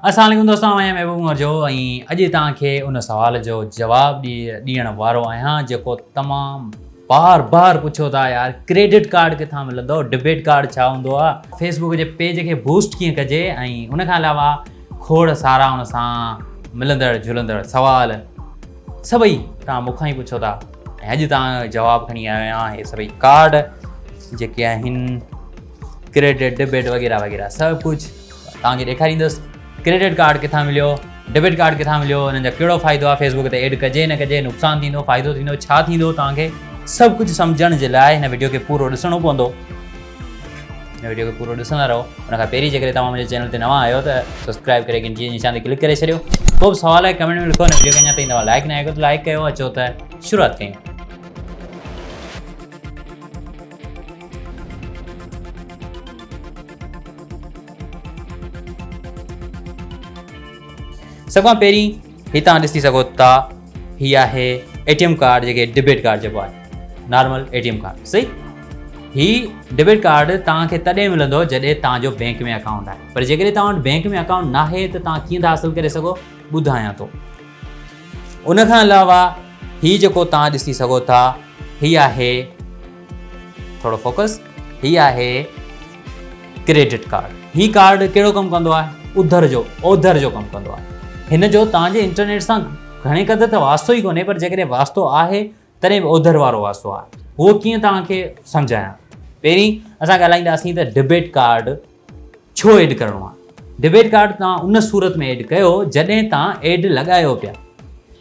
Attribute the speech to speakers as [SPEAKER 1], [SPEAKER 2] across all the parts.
[SPEAKER 1] अस्सलाम वालेकुम दोस्तों, आहियां महबूब उमर जो ऐं अॼु तव्हांखे उन सुवाल जो जवाबु ॾियण वारो आहियां जेको तमामु बार पुछो था यार, क्रेडिट कार्ड किथां मिलंदो, डेबिट कार्ड छा हूंदो आहे, फेसबुक जे पेज खे बूस्ट कीअं कजे ऐं उन खां अलावा खोड़ सारा उन सां मिलंदड़ जुलंदड़ सुवाल सभई तव्हां मूंखां ई पुछो था ऐं अॼु तव्हां जवाबु खणी आया आहियां। इहे सभई कार्ड जेके आहिनि क्रेडिट डेबिट वग़ैरह वग़ैरह सभु कुझु तव्हांखे ॾेखारींदुसि। क्रेडिट कार्ड किथां मिलियो, डेबिट कार्ड किथां मिलियो, हुननि जा कहिड़ो फ़ाइदो आहे, फेसबुक ते एड कजे न कजे, नुक़सानु थींदो, फ़ाइदो थींदो, छा थींदो, तव्हांखे सभु कुझु सम्झण जे लाइ हिन वीडियो खे पूरो ॾिसणो पवंदो। हिन वीडियो खे पूरो ॾिसंदा रहो। उनखां पहिरीं जेकॾहिं तव्हां मुंहिंजे चैनल ते नवां आहियो त सब्सक्राइब करे घंटी जे निशान ते क्लिक करे छॾियो। को बि सवाल आहे कमेंट में लिखो। हिन वीडियो खे अञा ताईं तव्हां लाइक न कयो त लाइक कयो। अचो त शुरूआति कयूं। सभ खां पहिरीं ही तव्हां ॾिसी सघो था, हीअ आहे ATM कार्ड जेके डेबिट कार्ड चइबो आहे, नॉर्मल ATM कार्ड। सही, ही डेबिट कार्ड तव्हांखे तॾहिं मिलंदो जॾहिं तव्हांजो बैंक में अकाउंट आहे, पर जेकॾहिं तव्हां वटि बैंक में अकाउंट न आहे त तव्हां कीअं था हासिलु करे सघो, ॿुधायां थो। उन खां अलावा ही जेको तव्हां ॾिसी सघो था, ही आहे थोरो फोकस, ही आहे क्रेडिट कार्ड। ही कार्ड कहिड़ो कमु कंदो आहे, ओधर जो कमु कंदो आहे। हिन जो तव्हांजे इंटरनेट सां घणे क़दुरु त वास्तो ई कोन्हे, पर जेकॾहिं वास्तो आहे तॾहिं बि ओधर वारो वास्तो आहे। उहो कीअं तव्हांखे सम्झायां। पहिरीं असां ॻाल्हाईंदासीं त डेबिट कार्ड छो एड करिणो आहे। डेबिट कार्ड तव्हां उन सूरत में एड कयो जॾहिं तव्हां एड लॻायो पिया।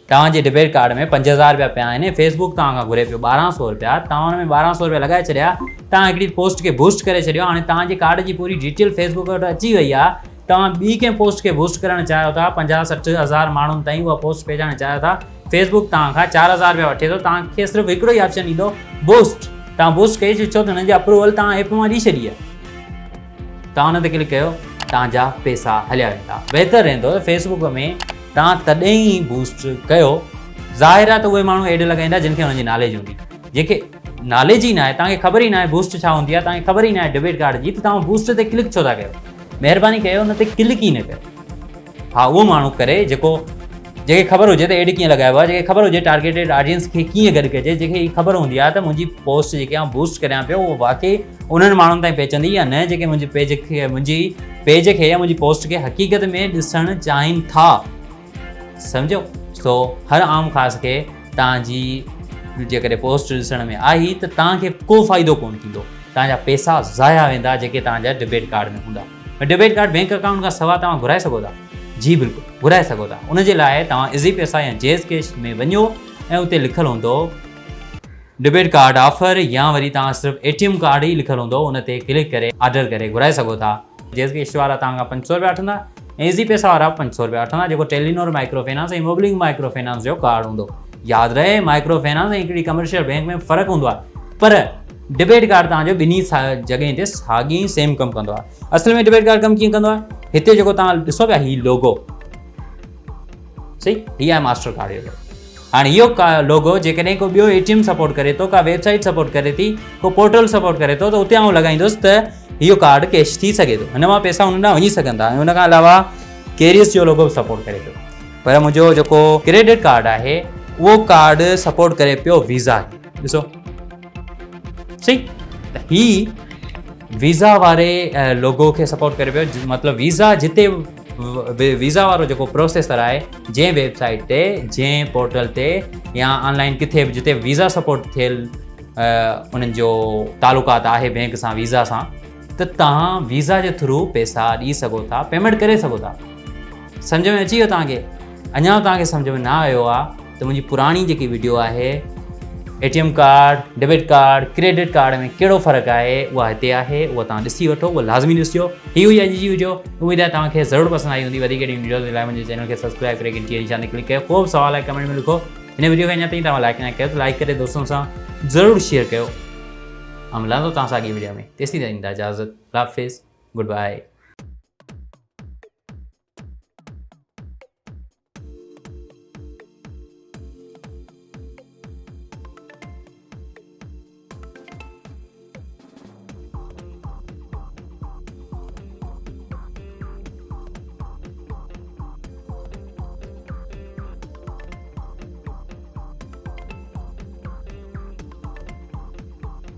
[SPEAKER 1] तव्हांजे डेबिट कार्ड में 5000 रुपया पिया आहिनि, फेसबुक तव्हां खां घुरे पियो 1200 रुपया, तव्हां हुन में 1200 रुपया लॻाए छॾिया, तव्हां हिकिड़ी पोस्ट खे बूस्ट करे छॾियो। हाणे तव्हांजे कार्ड जी पूरी डिटेल फेसबुक वटि अची वई आहे। तव्हां ॿी कंहिं पोस्ट खे बूस्ट करणु चाहियो था, 50-60 हज़ार माण्हुनि ताईं उहा पोस्ट भेजणु चाहियो था, फेसबुक तव्हां खां 4000 रुपया वठे थो। तव्हांखे सिर्फ़ु हिकिड़ो ई ऑप्शन ईंदो, बूस्ट। तव्हां बूस्ट कई छो त हुननि जी अप्रूवल तव्हां ऐप मां ॾेई छॾी आहे। तव्हां हुन ते क्लिक कयो, तव्हांजा पैसा हलिया वेंदा। बहितरु रहंदो फेसबुक में तव्हां तॾहिं ई बूस्ट कयो। ज़ाहिर आहे त उहे माण्हू एड लॻाईंदा जिन खे हुनजी नॉलेज हूंदी। जेके नॉलेज ई न आहे, तव्हांखे ख़बर ई न आहे बूस्ट छा हूंदी आहे, तव्हांखे ख़बर ई न आहे डेबिट कार्ड जी, त तव्हां बूस्ट ते क्लिक छो था कयो। महिरबानी कयो हुन ते क्लिक ई न कयो। हा, उहो माण्हू करे जेके ख़बर हुजे त एड कीअं लॻाइबो आहे, जेके ख़बर हुजे टारगेटेड ऑडियंस खे कीअं गॾु कजे, जेके ख़बर हूंदी आहे त मुंहिंजी पोस्ट जेके आउं बूस्ट करियां पियो उहो वाकई उन्हनि माण्हुनि ताईं पहुचंदी या न, जेके मुंहिंजे पेज खे या मुंहिंजी पोस्ट खे हक़ीक़त में ॾिसणु चाहिनि था। सम्झो। सो हर आम ख़ासि खे तव्हांजी जेकॾहिं पोस्ट ॾिसण में आई त तव्हांखे को फ़ाइदो कोन थींदो, तव्हांजा पैसा ज़ाया वेंदा जेके तव्हांजा डेबिट कार्ड में हूंदा। डेबिट कार्ड बैंक अकाउंट खां सवाइ तव्हां घुराए सघो था। जी बिल्कुलु घुराए सघो था। उनजे लाइ तव्हां इज़ी पैसा या जेज़ कैश में वञो ऐं उते लिखियलु हूंदो डेबिट कार्ड ऑफर, या वरी तव्हां सिर्फ़ु ATM कार्ड ई लिखियलु हूंदो, उन ते क्लिक करे ऑर्डर करे घुराए सघो था। जेज़ कैश वारा तव्हां खां 500 रुपया वठंदा ऐं इज़ी पैसा वारा 500 रुपया वठंदा, जेको टेलीनॉर माइक्रो फाइनेंस ऐं मोबिलिंग माइक्रो फाइनेंस जो कार्ड हूंदो। यादि रहे, माइक्रो फाइनेंस ऐं हिकिड़ी कमर्शियल बैंक में फ़र्क़ु हूंदो आहे, पर डेबिट कार्ड तव्हांजो ॿिन्ही जॻहि ते साॻी सेम कमु कंदो आहे। असल में डेबिट कार्ड कमु कीअं कंदो आहे, हिते जेको तव्हां ॾिसो पिया ही लोगो, सही, हीअ आहे मास्टर कार्ड जो। हाणे इहो लोगो जेकॾहिं को ॿियो ATM सपोर्ट करे थो, का वेबसाइट सपोर्ट करे थी, को पोर्टल सपोर्ट करे थो, त उते आउं लॻाईंदुसि त इहो कार्ड कैश थी सघे थो, हिन मां पैसा हुन ॾांहुं वञी सघंदा। ऐं हुन खां अलावा कैरियस जो लोगो बि सपोर्ट करे थो। पर मुंहिंजो जेको क्रेडिट कार्ड आहे उहो कार्ड सपोर्ट करे पियो वीज़ा। ॾिसो सही, त ही वीज़ा वारे लोगो खे सपोर्ट करे पियो। मतिलबु वीज़ा जिते वीज़ा वारो जेको प्रोसेसर आहे, जंहिं वेबसाइट ते, जंहिं पोर्टल ते या ऑनलाइन किथे बि जिते वीज़ा सपोर्ट थियल उन्हनि जो तालुकात आहे बैंक सां, वीज़ा सां, त तव्हां वीज़ा जे थ्रू पैसा ॾेई सघो था, पेमेंट करे सघो था। सम्झ में अची वियो तव्हांखे? अञा तव्हांखे सम्झ में न आयो आहे त मुंहिंजी पुराणी जेकी वीडियो आहे ATM card, debit card, credit card में कहिड़ो फ़र्क़ु आहे, उहा हिते आहे, उहा तव्हां ॾिसी वठो, उहा लाज़मी ॾिसिजो। हीअ हुई अॼु जी वीडियो। उमेद आहे तव्हांखे ज़रूरु पसंदि आई हूंदी। वधीक वीडियो जे लाइ मुंहिंजे चैनल खे सब्सक्राइब करे घंटी जे निशान ते क्लिक कयो। को बि सवाल आहे कमेंट में लिखो। हिन वीडियो खे अञा ताईं तव्हां लाइक न कयो त लाइक करे दोस्तनि सां ज़रूरु शेयर कयो। मिलंदो तव्हां सां अॻी वीडियो में। तेसीं ताईं ईंदा इजाज़त। हाफ़िज़, गुड बाय।